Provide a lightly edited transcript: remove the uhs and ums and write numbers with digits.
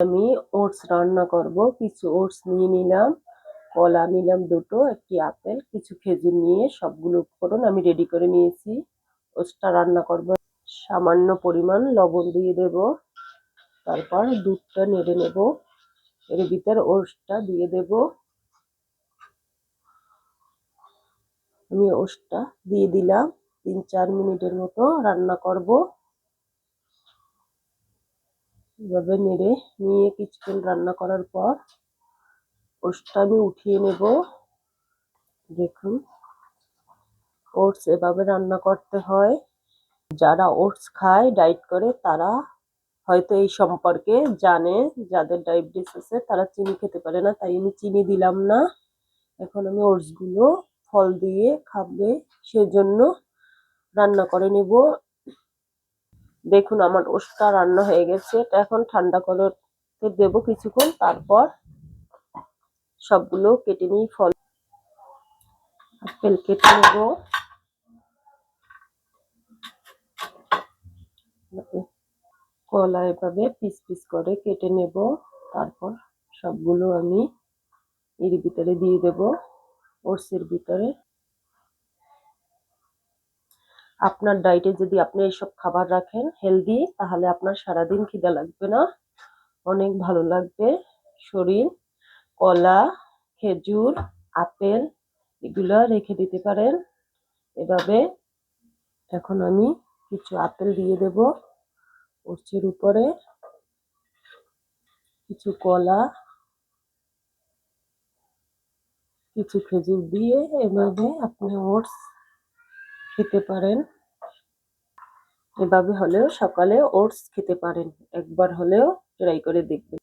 আমি ওটস রান্না করব। কিছু ওটস নিয়ে নিলাম, কলা নিলাম দুটো, একটি আপেল, কিছু খেজুর নিয়ে সবগুলো উপকরণ আমি রেডি করে নিয়েছি। ওটসটা রান্না করব। সামান্য পরিমাণ লবণ দিয়ে দেব, তারপর দুধটা নেড়ে নেব, এর ভিতর ওটসটা দিয়ে দেব। আমি ওটসটা দিয়ে দিলাম। 3-4 মিনিটের মতো রান্না করব। এভাবে নেড়ে নিয়ে কিছুক্ষণ রান্না করার পর ওটসটা আমি উঠিয়ে নেব। দেখুন, ওটস এভাবে রান্না করতে হয়। যারা ওটস খায়, ডায়েট করে, তারা হয়তো এই সম্পর্কে জানে। যাদের ডায়াবেটিস আছে তারা চিনি খেতে পারে না, তাই আমি চিনি দিলাম না। এখন আমি ওটস গুলো ফল দিয়ে খাবে সেজন্য রান্না করে নেব। দেখুন, আমার ওটসটা রান্না হয়ে গেছে। এটা এখন ঠান্ডা করতে দেব কিছুক্ষণ, তারপর সবগুলো কেটে নিই। ফল আপেল কেটে নেব, কলা এভাবে পিস পিস করে কেটে নেব। তারপর সবগুলো আমি এর ভিতরে দিয়ে দেব, ওটসের ভিতরে। আপনার ডায়েটে যদি আপনি এইসব খাবার রাখেন হেলদি, তাহলে আপনার সারাদিন খিদে লাগবে না, অনেক ভালো লাগবে শরীর। কলা, খেজুর, আপেল এগুলো রেখে দিতে পারেন এভাবে। এখন আমি কিছু আপেল দিয়ে দেব ওটসের উপরে, কিছু কলা, কিছু খেজুর দিয়ে এভাবে আপনি ওটস খেতে পারেন। এভাবে হলেও সকালে ওটস খেতে পারেন, একবার হলেও ট্রাই করে দেখবেন।